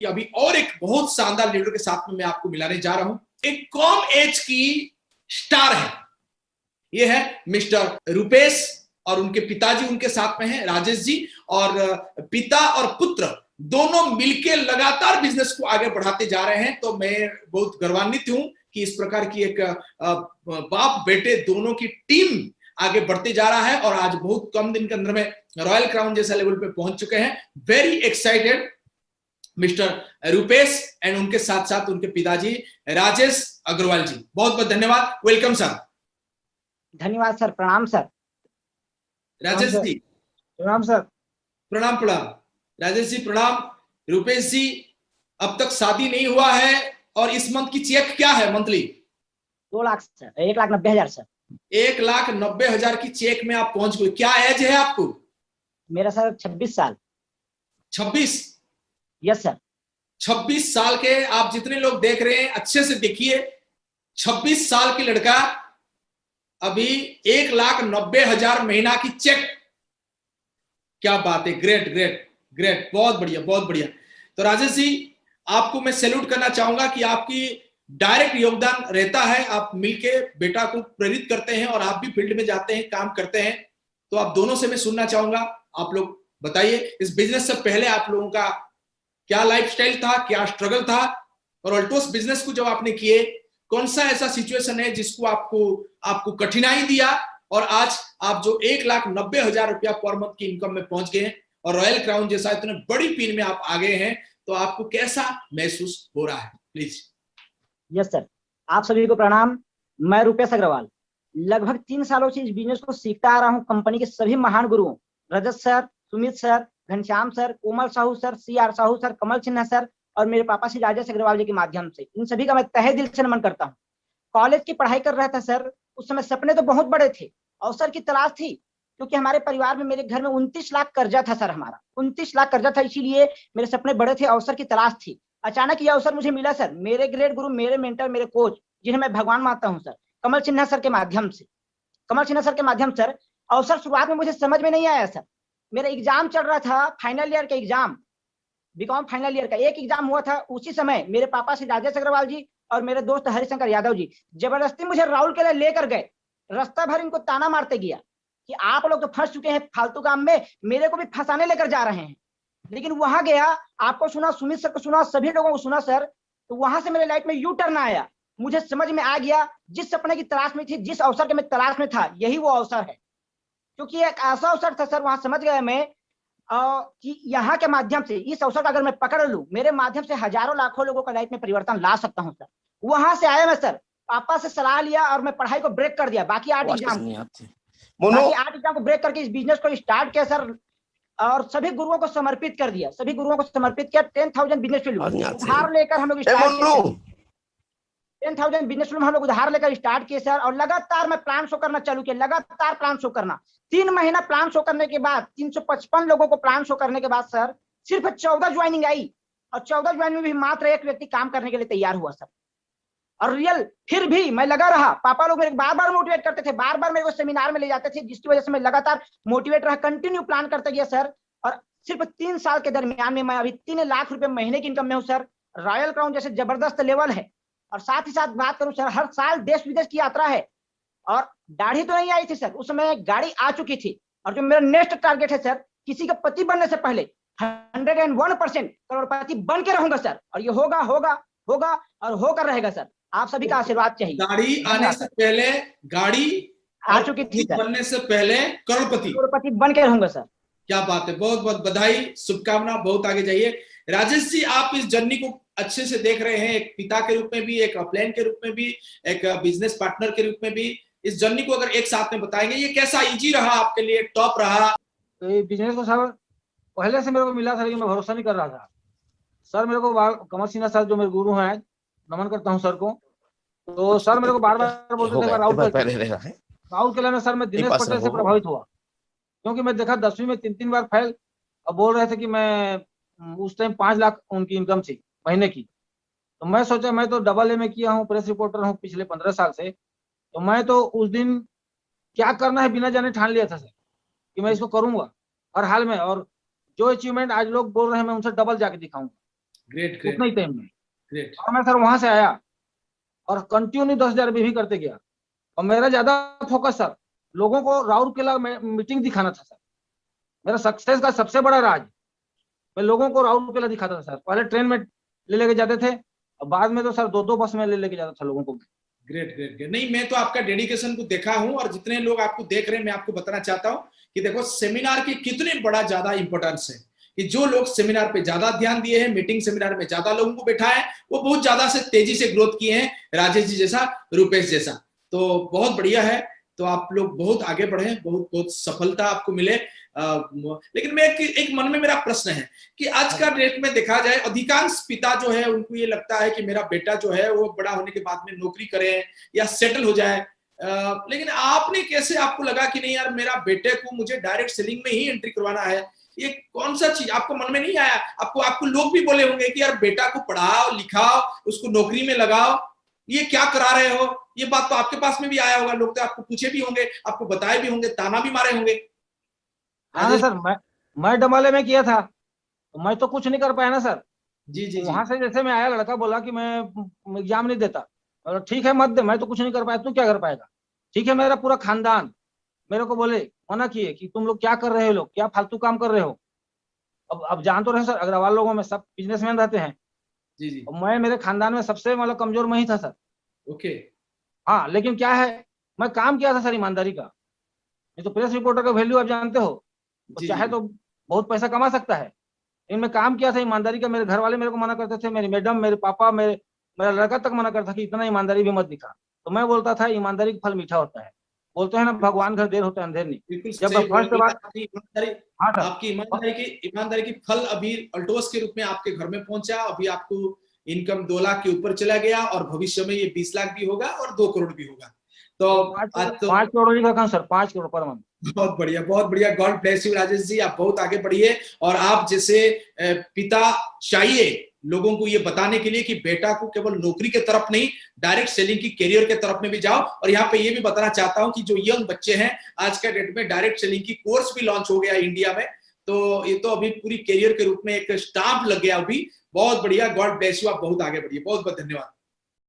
अभी और एक बहुत शानदार लीडर के साथ में मैं आपको मिलाने जा रहा हूं। एक कम एज की स्टार है, ये है मिस्टर रुपेश, और उनके पिताजी उनके साथ में हैं, राजेश जी। और पिता और पुत्र दोनों मिलकर लगातार बिजनेस को आगे बढ़ाते जा रहे हैं। तो मैं बहुत गौरवान्वित हूं कि इस प्रकार की एक बाप बेटे दोनों की टीम आगे बढ़ते जा रहा है, और आज बहुत कम दिन के अंदर में रॉयल क्राउन जैसा लेवल पे पहुंच चुके हैं। Very excited mister Rupesh and उनके साथ साथ उनके पिताजी राजेश अग्रवाल जी। बहुत बहुत धन्यवाद, वेलकम सर। धन्यवाद सर, प्रणाम सर। राजेश जी प्रणाम सर। प्रणाम प्रणाम। राजेश जी प्रणाम। रुपेश जी, अब तक शादी नहीं हुआ है, और इस मंथ की चेक क्या है मंथली? 2 lakh sir, 1,90,000 sir. 1,90,000 की चेक में आप पहुंच गए। क्या एज है आपको? मेरा सर 26 साल। 26? Yes sir. 26 साल के आप जितने लोग देख रहे हैं अच्छे से देखिए, 26 साल की लड़का अभी 1,90,000 महीना की चेक। क्या बात है, ग्रेट ग्रेट ग्रेट, बहुत बढ़िया बहुत बढ़िया। तो राजेश जी, आपको मैं सैल्यूट करना चाहूंगा कि आपकी डायरेक्ट योगदान रहता है, आप मिलके बेटा को प्रेरित करते हैं और आप भी फील्ड में जाते हैं, काम करते हैं। तो आप दोनों से मैं सुनना चाहूंगा, आप लोग बताइए इस बिजनेस से पहले आप लोगों का क्या लाइफस्टाइल था, क्या स्ट्रगल था, और अल्टोस बिजनेस को जब आपने किए कौन सा ऐसा सिचुएशन है जिसको आपको कठिनाई दिया, और आज आप जो 1,90,000 रुपया पर मंथ की इनकम में पहुंच गए हैं, और रॉयल क्राउन जैसा इतने बड़ी पिन में आप आ गए हैं, तो आपको कैसा महसूस हो रहा है, प्लीज? यस सर, आप सभी को प्रणाम। मैं रुपेश अग्रवाल लगभग 3 सालों से इस बिजनेस को सीखता आ रहा हूं। कंपनी के सभी महान गुरुओं, Rajat sir, Sumit sir, Ghanshyam sir, Komal Sahu sir, CR Sahu sir, Kamal Sinha sir, और मेरे पापा श्री राजेश अग्रवाल जी के माध्यम से इन सभी का मैं तहे दिल से नमन करता हूँ। कॉलेज की पढ़ाई कर रहा था सर, उस समय सपने तो बहुत बड़े थे, अवसर की तलाश थी, क्योंकि हमारे परिवार में, मेरे घर में 29 लाख कर्जा था सर। हमारा 29 लाख कर्जा था, इसीलिए मेरे सपने बड़े थे, अवसर की तलाश थी। अचानक यह अवसर मुझे मिला सर, मेरे ग्रेट गुरु, मेरे मेंटर, मेरे कोच, जिन्हें मैं भगवान मानता हूं सर, कमल सिन्हा सर के माध्यम से। कमल सिन्हा सर के माध्यम सर, अवसर शुरुआत में मुझे समझ में नहीं आया सर। मेरा एग्जाम चल रहा था, फाइनल ईयर का एग्जाम, बीकॉम फाइनल ईयर का एक एग्जाम हुआ था। उसी समय मेरे पापा श्री राजेश अग्रवाल जी और मेरे दोस्त हरिशंकर यादव जी जबरदस्ती मुझे राउल के लिए लेकर गए। रास्ता भर इनको ताना मारते गया कि आप लोग तो फंस चुके हैं फालतू काम में, मेरे को भी फंसाने लेकर जा रहे हैं। लेकिन वहां गया, आपको सुना, सुमित सर को सुना, सभी लोगों को सुना सर, तो वहां से मेरे लाइफ में यू टर्न आया। मुझे समझ में आ गया, जिस सपने की तलाश में थी, जिस अवसर के मैं तलाश में था, यही वो अवसर है। क्योंकि एक ऐसा अवसर था सर, वहां समझ गया मैं कि यहाँ के माध्यम से, इस अवसर का अगर मैं पकड़ लूं, मेरे माध्यम से हजारों लाखों लोगों का लाइफ में परिवर्तन ला सकता हूं सर। वहां से आया मैं सर, पापा से सलाह लिया और मैं पढ़ाई को ब्रेक कर दिया। बाकी 8 एग्जाम को ब्रेक करके इस बिजनेस को स्टार्ट किया सर, और सभी गुरुओं को समर्पित कर दिया, सभी गुरुओं को समर्पित किया। 10,000 बिजनेस फील्ड उधार लेकर हम लोग स्टार्ट किए। 10,000 बिजनेस फील्ड हम लोग उधार लेकर स्टार्ट किए सर, और लगातार मैं प्लान शो करना चालू किया, लगातार प्लान शो करना। 3 महीना प्लान शो करने के बाद, 355 लोगों को प्लान शो करने के बाद सर, सिर्फ 14 ज्वाइनिंग आई, और 14 ज्वाइनिंग में भी मात्र एक व्यक्ति काम करने के लिए तैयार हुआ सर। और रियल फिर भी मैं लगा रहा। पापा लोग मेरे बार बार मोटिवेट करते थे, बार बार मेरे को सेमिनार में ले जाते थे, जिसकी वजह से मैं लगातार मोटिवेट रहा, कंटिन्यू प्लान करते गया सर। और सिर्फ 3 साल के दरमियान में मैं अभी 3 लाख रुपए महीने की इनकम में हूँ सर। रॉयल क्राउन जैसे जबरदस्त लेवल है। और साथ ही साथ बात करूं सर, हर साल देश विदेश की यात्रा है। और दाढ़ी तो नहीं आई थी सर, उस समय गाड़ी आ चुकी थी। और जो मेरा नेक्स्ट टारगेट है सर, किसी का पति बनने से पहले 101% करोड़पति बन के रहूंगा सर। और ये होगा होगा होगा और होकर रहेगा सर। आप सभी का आशीर्वाद चाहिए। गाड़ी आने से पहले गाड़ी आ चुकी थी सर, बनने से पहले करोड़पति बन के रहूंगा सर। क्या बात है, बहुत बहुत बधाई, शुभकामना, बहुत आगे जाइए। राजेश जी, आप इस जर्नी को अच्छे से देख रहे हैं, एक पिता के रूप में भी, एक अपलाइन के रूप में भी, एक बिजनेस पार्टनर के रूप में भी। इस जर्नी को अगर एक साथ में बताएंगे, ये कैसा इजी रहा आपके लिए, टॉप रहा? तो ये बिजनेस को सर पहले से मेरे को मिला था, लेकिन मैं भरोसा नहीं कर रहा था सर। मेरे को कमल सिन्हा सर जो मेरे गुरु हैं, नमन करता हूँ सर को। तो सर मेरे को बार बार बोलते थे राहुल के लिए। सर मैं दिनेश पटेल से प्रभावित हुआ, क्योंकि मैं देखा 10वीं में 3 बार फेल, और बोल रहे थे कि मैं उस टाइम 5 लाख उनकी इनकम थी महीने की। तो मैं सोचा, मैं तो डबल ए में किया हूँ, प्रेस रिपोर्टर हूँ पिछले 15 साल से, तो मैं तो उस दिन क्या करना है बिना जाने ठान लिया था सर कि मैं इसको करूंगा हर हाल में। और जो अचीवमेंट आज लोग बोल रहे हैं, मैं उनसे डबल जाके दिखाऊंगा। ग्रेट उतना ही टाइम में। ग्रेट। और मैं सर वहां से आया और कंटिन्यू 10,000 भी करते गया। और मेरा ज्यादा फोकस सर लोगों को राउरकेला में मीटिंग दिखाना था सर। मेरा सक्सेस का सबसे बड़ा राज मैं लोगों को राउरकेला दिखाता था सर। पहले ट्रेन में ले लेके जाते थे और बाद में तो सर 2-2 बस में ले लेके जाता था लोगों को। Great great great. नहीं, मैं तो आपका डेडिकेशन को देखा हूं, और जितने लोग आपको देख रहे हैं मैं आपको बताना चाहता हूं कि देखो सेमिनार की कितने बड़ा ज्यादा इंपॉर्टेंस है, कि जो लोग सेमिनार पे ज्यादा ध्यान दिए हैं, मीटिंग सेमिनार में ज्यादा लोगों को बैठा है, वो बहुत ज्यादा से तेजी से ग्रोथ किए हैं, राजेश जी जैसा, रुपेश जैसा। तो बहुत बढ़िया है। तो आप लोग बहुत आगे बढ़े, बहुत बहुत सफलता आपको मिले। लेकिन मैं एक मन में मेरा प्रश्न है कि आज का डेट में देखा जाए, अधिकांश पिता जो है उनको ये लगता है कि मेरा बेटा जो है वो बड़ा होने के बाद में नौकरी करे या सेटल हो जाए। लेकिन आपने कैसे, आपको लगा कि नहीं यार मेरा बेटे को मुझे डायरेक्ट सेलिंग में ही एंट्री करवाना है? ये कौन सा चीज आपको मन में नहीं आया? आपको लोग भी बोले होंगे कि यार बेटा को पढ़ाओ लिखाओ, उसको नौकरी में लगाओ, ये क्या करा रहे हो? ये बात तो आपके पास में भी आया होगा, लोग तो आपको पूछे भी होंगे, आपको बताए भी होंगे, ताना भी मारे होंगे। हाँ सर, मैं डमाले में किया था तो मैं तो कुछ नहीं कर पाया ना सर। जी जी वहां से जैसे मैं आया, लड़का बोला कि मैं एग्जाम नहीं देता। और ठीक है मत दे, मैं तो कुछ नहीं कर पाया, तू क्या कर पाएगा? ठीक है, मेरा पूरा खानदान मेरे को बोले, मना किए कि तुम लोग क्या कर रहे हो, लोग क्या फालतू काम कर रहे हो। अब जान तो रहे सर, अग्रवाल लोगों में सब बिजनेसमैन रहते हैं। जी जी। और मैं मेरे खानदान में सबसे मतलब कमजोर मैं ही था सर। ओके। हाँ, लेकिन क्या है, मैं काम किया था सर ईमानदारी का। नहीं तो प्रेस रिपोर्टर का वैल्यू आप जानते हो, वो जी चाहे जी। तो बहुत पैसा कमा सकता है, लेकिन मैं काम किया था ईमानदारी का। मेरे घर वाले मेरे को मना करते थे, मेरी मैडम, मेरे पापा, मेरा लड़का तक मना करता था कि इतना ईमानदारी भी मत दिखा। तो मैं बोलता था ईमानदारी का फल मीठा होता है। बोलते हैं ना, भगवान घर देर होता है अंधेर नहीं। बिल्कुल जब सही बोल फर्स्ट रहे बार, हैं। आपकी ईमानदारी, हाँ सर, आपकी ईमानदारी की फल अभी अल्टोस के रूप में आपके घर में पहुंचा। अभी आपको इनकम 2 लाख के ऊपर चला गया, और भविष्य में ये 20 लाख भी होगा और 2 करोड़ भी होगा। तो आज तो 5 करोड़ का काम सर, 5 करोड़ पर मंथ। बहुत बढ़िया, बहुत बढ़िया। God bless you Rajesh ji, आप बहुत आगे बढ़िए। और आप जैसे पिता चाहिए लोगों को ये बताने के लिए कि बेटा को केवल नौकरी के तरफ नहीं, डायरेक्ट सेलिंग की करियर के तरफ में भी जाओ। और यहाँ पे ये भी बताना चाहता हूं कि जो यंग बच्चे हैं, आज के डेट में डायरेक्ट सेलिंग की कोर्स भी लॉन्च हो गया इंडिया में। तो ये तो अभी पूरी करियर के रूप में एक स्टाम्प लग गया अभी। बहुत बढ़िया, गॉड ब्लेस यू, आप बहुत आगे बढ़िए। बहुत बहुत धन्यवाद।